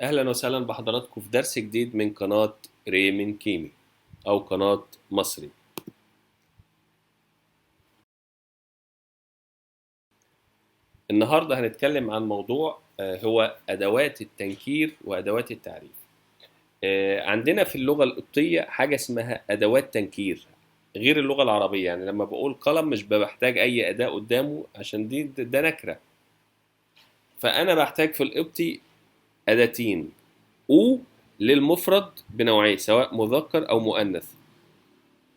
أهلا وسهلا بحضراتكم في درس جديد من قناة ريمن كيمي أو قناة مصري. النهاردة هنتكلم عن موضوع هو أدوات التنكير وأدوات التعريف. عندنا في اللغة القبطية حاجة اسمها أدوات تنكير غير اللغة العربية. يعني لما بقول قلم مش بحتاج أي أداة قدامه عشان ده نكرة. فأنا بحتاج في القبطي أداتين: أو للمفرد بنوعين سواء مذكر أو مؤنث،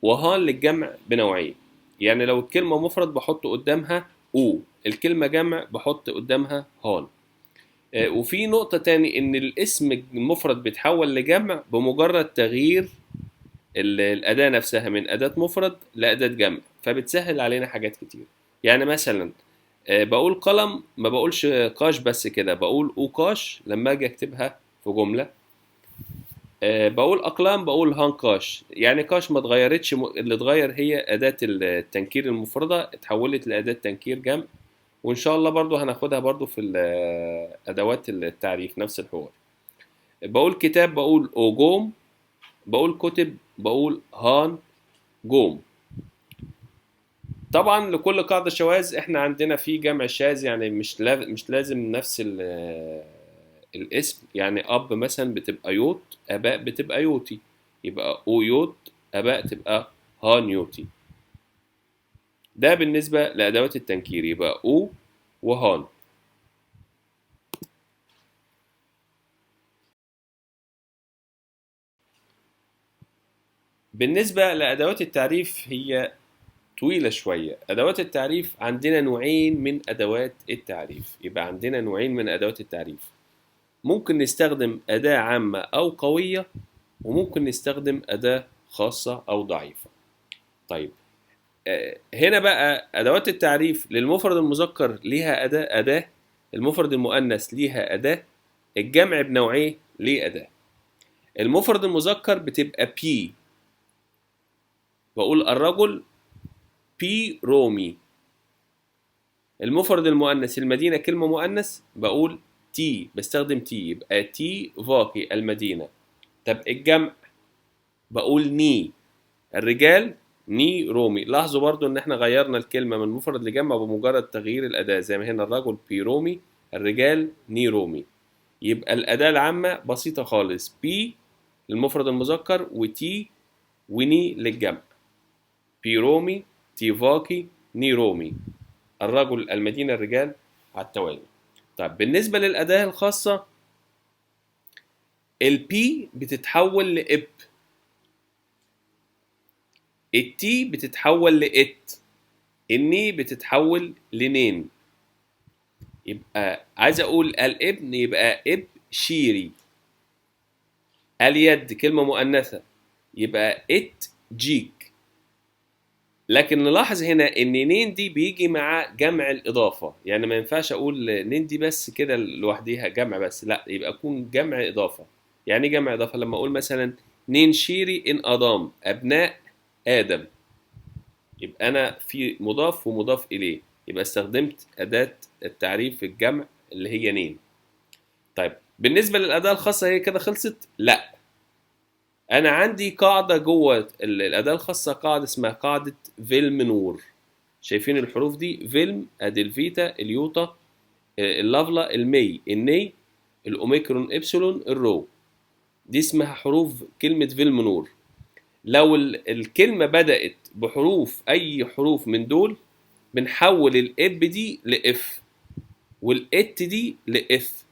وهان للجمع بنوعين. يعني لو الكلمة مفرد بحط قدامها او، الكلمة جمع بحط قدامها هان. وفي نقطة تاني ان الاسم المفرد بيتحول لجمع بمجرد تغيير الأداة نفسها من أداة مفرد لأداة جمع، فبتسهل علينا حاجات كتير. يعني مثلا بقول قلم ما بقولش قاش بس كده، بقول او قاش لما اجي اكتبها في جملة. بقول أقلام بقول هانكاش. يعني كاش ما اتغيرتش، اللي اتغير هي أداة التنكير المفردة اتحولت لأداة تنكير جمع. وإن شاء الله برضو هناخدها برضو في أدوات التعريف نفس الحوار. بقول كتاب بقول أوجوم، بقول كتب بقول هان جوم. طبعا لكل قاعدة شواذ، احنا عندنا في جمع شاذ، يعني مش لازم نفس الاسم. يعني أب مثلا بتبقى يوت، آباء بتبقى يوتي، يبقى أو يوت، آباء تبقى هان يوتي. ده بالنسبة لأدوات التنكير، يبقى أو وهان. بالنسبة لأدوات التعريف هي طويلة شوية. أدوات التعريف عندنا نوعين من أدوات التعريف، يبقى عندنا نوعين من أدوات التعريف. ممكن نستخدم أداة عامة أو قوية، وممكن نستخدم أداة خاصة أو ضعيفة. طيب، هنا بقى أدوات التعريف للمفرد المذكر ليها أداة، المفرد المؤنث ليها أداة، الجمع بنوعيه ليه أداة. المفرد المذكر بتبقى بي، بقول الرجل بي رومي. المفرد المؤنث المدينة كلمة مؤنث بقول تي، بستخدم تي، يبقى تي فاكي المدينة. طب الجمع بقول ني، الرجال ني رومي. لاحظوا برضو ان احنا غيرنا الكلمة من مفرد لجمع بمجرد تغيير الأداة، زي ما هنا الرجل بي رومي، الرجال ني رومي. يبقى الأداة العامة بسيطة خالص، بي للمفرد المذكر، وتي وني للجمع. بي رومي، تي فاكي، ني رومي، الرجل المدينة الرجال على التوالي. طيب بالنسبة للأداة الخاصة، البي بتتحول لإب، التي بتتحول لإت، الني بتتحول لنين. يبقى عايز اقول الابن يبقى اب شيري، اليد كلمة مؤنثة يبقى ات جيك. لكن نلاحظ هنا ان نين دي بيجي مع جمع الاضافة، يعني ما ينفعش اقول نين دي بس كده لوحديها جمع بس، لا، يبقى اكون جمع اضافة. يعني جمع اضافة لما اقول مثلا نين شيري ان ادام، ابناء ادم، يبقى انا في مضاف ومضاف اليه، يبقى استخدمت اداة التعريف في الجمع اللي هي نين. طيب بالنسبة للأداة الخاصة هي كده خلصت؟ لا، أنا عندي قاعدة جوه الأداة الخاصة، قاعدة اسمها قاعدة فيلم نور. شايفين الحروف دي؟ فيلم أدي الفيتا، اليوتا، اللافلا، المي، الني، الأوميكرون، إبسلون، الرو. دي اسمها حروف كلمة فيلم نور. لو الكلمة بدأت بحروف، أي حروف من دول، بنحول الإب دي لإف، والإت دي لإف.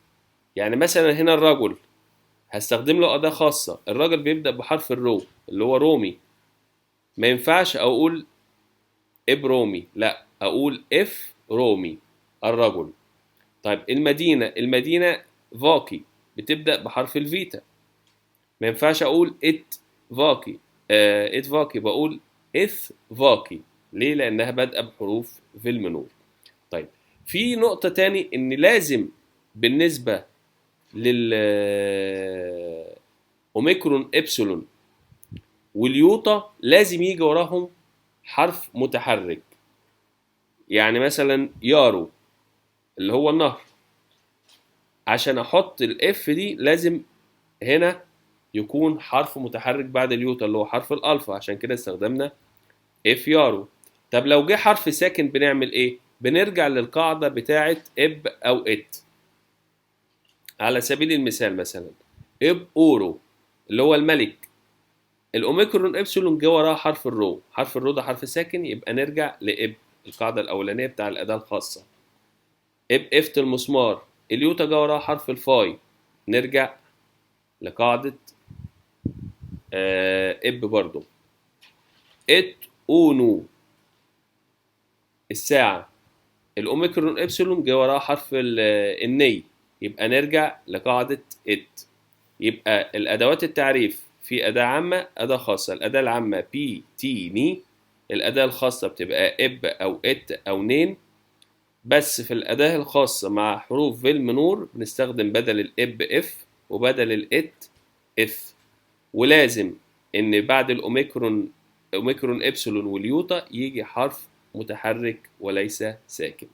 يعني مثلا هنا الرجل هستخدم له أداة خاصة، الراجل بيبدأ بحرف الرو اللي هو رومي، ما ينفعش أقول إب رومي، لا، أقول إف رومي، الرجل. طيب المدينة، المدينة فاكي بتبدأ بحرف الفيتا، ما ينفعش أقول إت فاكي، إت فاكي، بقول إث فاكي. ليه؟ لأنها بادئة بحروف في المنور. طيب في نقطة تاني، إن لازم بالنسبة لل أوميكرون إبسلون واليوطا لازم يجي وراهم حرف متحرك. يعني مثلا يارو اللي هو النهر، عشان احط الاف دي لازم هنا يكون حرف متحرك بعد اليوتا اللي هو حرف الالفا، عشان كده استخدمنا اف يارو. طب لو جه حرف ساكن بنعمل ايه؟ بنرجع للقاعدة بتاعة اب او ات. على سبيل المثال مثلا اب اورو اللي هو الملك، الاوميكرون ابسلون جه وراها حرف الرو، حرف الرو ده حرف ساكن، يبقى نرجع لاب القاعدة الأولانية بتاع الأداة الخاصة. اب افت المسمار، اليوتا جه وراها حرف الفاي، نرجع لقاعدة اب برضو. ات اونو الساعة، الأوميكرون إبسلون جه وراها حرف الني، يبقى نرجع لقاعدة إت. يبقى الأدوات التعريف في أداة عامة أداة خاصة. الأداة العامة بي تي ني، الأداة الخاصة بتبقى إب أو إت أو نين. بس في الأداة الخاصة مع حروف فيلم نور بنستخدم بدل الإب إف وبدل الإت إف. ولازم إن بعد الأوميكرون إبسلون واليوتا يجي حرف متحرك وليس ساكن.